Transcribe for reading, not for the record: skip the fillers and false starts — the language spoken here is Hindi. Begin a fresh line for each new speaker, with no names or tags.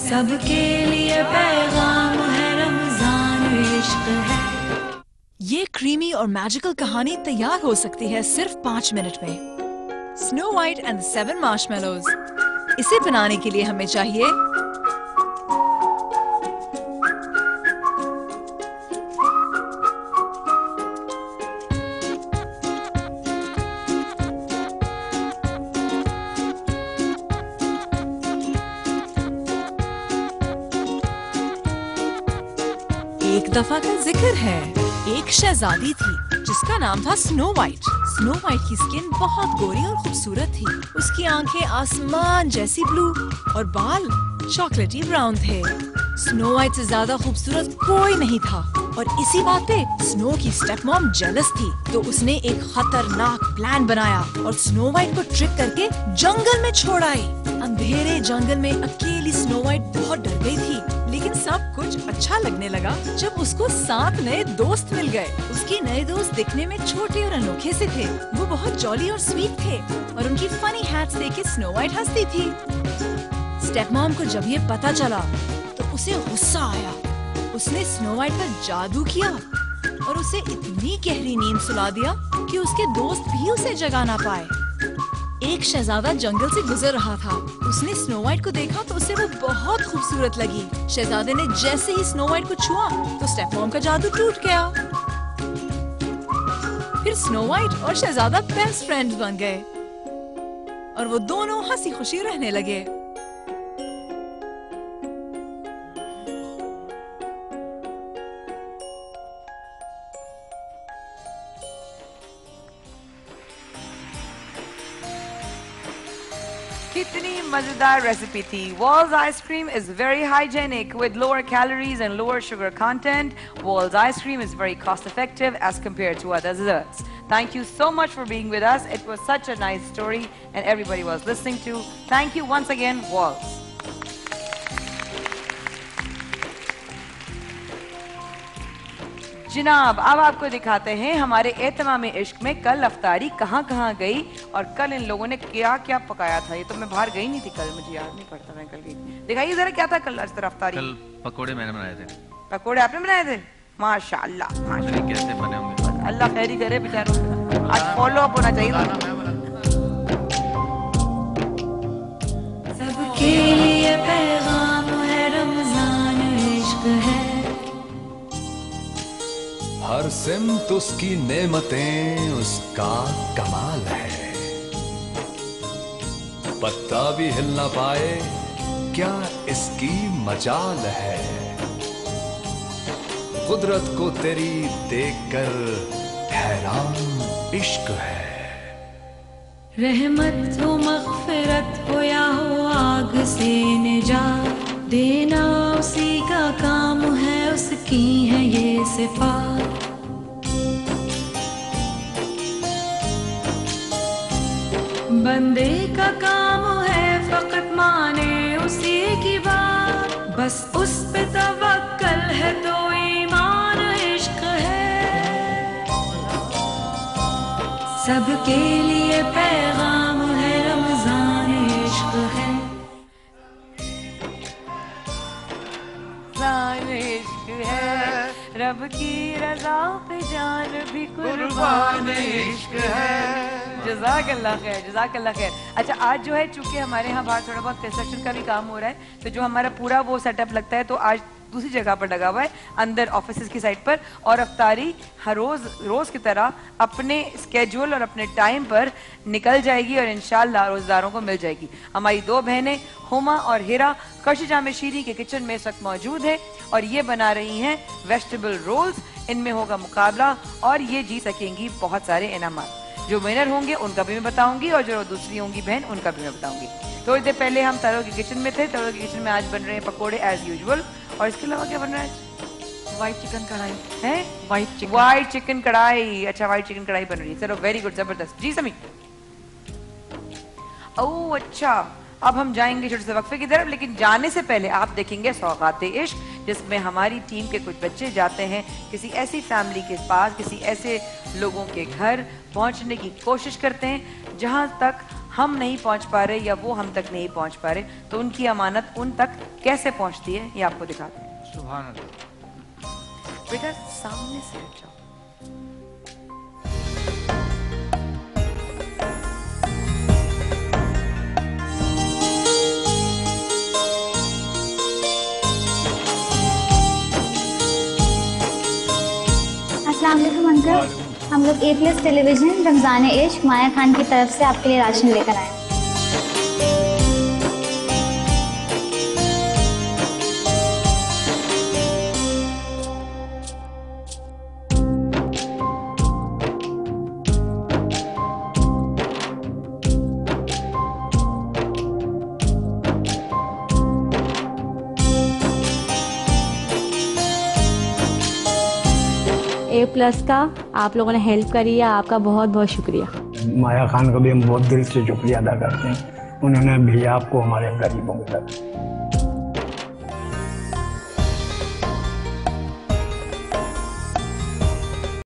सबके लिए पैगाम है, रमजान इश्क है।
ये क्रीमी और मैजिकल कहानी तैयार हो सकती है सिर्फ 5 मिनट में। Snow white and 7 marshmallows. इसे बनाने के लिए हमें चाहिए एक दफा का जिक्र है, एक शहजादी थी जिसका नाम था स्नो वाइट। स्नो वाइट की स्किन बहुत गोरी और खूबसूरत थी। उसकी आंखें आसमान जैसी ब्लू और बाल चॉकलेटी ब्राउन थे। स्नो वाइट से ज्यादा खूबसूरत कोई नहीं था और इसी बात पे स्नो की स्टेप मॉम जेलस थी। तो उसने एक खतरनाक प्लान बनाया और स्नो वाइट को ट्रिक करके जंगल में छोड़ आई। अंधेरे जंगल में अकेली स्नो वाइट बहुत डर गई थी, लेकिन सब कुछ अच्छा लगने लगा जब उसको 7 नए दोस्त मिल गए। उसके नए दोस्त दिखने में छोटे और अनोखे से थे। वो बहुत जॉली और स्वीट थे और उनकी फनी हैट्स देख के स्नो वाइट हंसती थी। स्टेप मॉम को जब ये पता चला तो उसे गुस्सा आया। उसने स्नो वाइट पर जादू किया और उसे इतनी गहरी नींद सुला दिया कि उसके दोस्त भी उसे जगा ना पाए। एक शहजादा जंगल से गुजर रहा था। उसने स्नो वाइट को देखा तो उसे वो बहुत खूबसूरत लगी। शहजादे ने जैसे ही स्नो वाइट को छुआ तो स्टेप मॉम का जादू टूट गया। फिर स्नो वाइट और शहजादा बेस्ट फ्रेंड्स बन गए और वो दोनों हंसी खुशी रहने लगे।
कितनी मजेदार रेसिपी थी। Wall's ice cream is very hygienic with lower calories and lower sugar content. Wall's ice cream is very cost effective as compared to other desserts. Thank you so much for being with us. It was such a nice story and everybody was listening to. Thank you once again, Wall's. जनाब, अब आपको दिखाते हैं हमारे एहतमाम इश्क में कल अफ्तारी कहाँ कहाँ गई और कल इन लोगों ने क्या क्या पकाया था। ये तो मैं बाहर गई नहीं थी कल, मुझे याद नहीं पड़ता मैं कल गई। दिखाइए जरा क्या था कल अफ्तारी।
कल पकोड़े मैंने बनाए थे।
पकोड़े आपने बनाए थे? माशाल्लाह माशाल्लाह।
कैसे बने होंगे?
अल्लाह खैरी करे बेचारों को। आज फॉलो अप होना चाहिए।
सबके लिए पैगाम है, रमजान इश्क है।
हर सिमत उसकी नेमतें, उसका कमाल है। पत्ता भी हिल ना पाए, क्या इसकी मजाल है। कुदरत को तेरी देखकर हैरान इश्क है।
रहमत हो मग़फ़िरत हो या हो आग से निजात, देना उसी का काम है, उसकी है ये सिफ़ात। बंदे का काम है फ़क़त माने उसी की बात, बस उस पे तवक्कल है तो ईमान इश्क है। सबके लिए पैगाम है, रमजान इश्क है।
रमजान इश्क है, रब की रज़ा पे जान भी कुर्बान इश्क है। जज़ाकल्लाह खैर, जज़ाकल्लाह खैर। अच्छा, आज जो है चूंकि हमारे यहाँ बाहर थोड़ा बहुत कंस्ट्रक्शन का भी काम हो रहा है, तो जो हमारा पूरा वो सेटअप लगता है तो आज दूसरी जगह पर लगा हुआ है, अंदर ऑफिस की साइड पर। और अफ्तारी हर रोज की तरह अपने स्केड्यूल और अपने टाइम पर निकल जाएगी और इंशाल्लाह रोजदारों को मिल जाएगी। हमारी 2 बहनें हुमा और हिरा कश जामे शीरी के किचन में इस वक्त मौजूद है और ये बना रही हैं वेजिटेबल रोल्स। इनमें होगा मुकाबला और ये जीत सकेंगी बहुत सारे इनामात। जो विनर होंगे उनका भी मैं बताऊंगी और जो दूसरी होंगी बहन उनका भी मैं बताऊंगी। थोड़ी देर पहले हम तरो के किचन में थे। तरो के किचन में आज बन रहे हैं पकोड़े एज यूजुअल। और इसके अलावा क्या बन रहा है?
व्हाइट चिकन कढ़ाई
है। व्हाइट चिकन कढ़ाई। अच्छा, व्हाइट चिकन कढ़ाई बन रही है। चलो वेरी गुड, जबरदस्त। जी समी। ओह अच्छा, अब हम जाएंगे छोटे से वक्फे की तरफ, लेकिन जाने से पहले आप देखेंगे सौगाते इश्क, जिसमें हमारी टीम के कुछ बच्चे जाते हैं किसी ऐसी फैमिली के पास, किसी ऐसे लोगों के घर पहुंचने की कोशिश करते हैं जहां तक हम नहीं पहुंच पा रहे या वो हम तक नहीं पहुंच पा रहे, तो उनकी अमानत उन तक कैसे पहुंचती है ये आपको दिखाते हैं।
सुभान अल्लाह।
बेटा सामने से हट जाओ।
अस्सलाम वालेकुम अंकल, हम लोग A+ टेलीविजन रमज़ान इश्क माया खान की तरफ से आपके लिए राशन लेकर आए हैं।
A+ का आप लोगों ने हेल्प करी है, आपका बहुत बहुत शुक्रिया।
माया खान का भी हम बहुत दिल से शुक्रिया अदा करते हैं, उन्होंने भेजा आपको हमारे गरीबों की तरफ।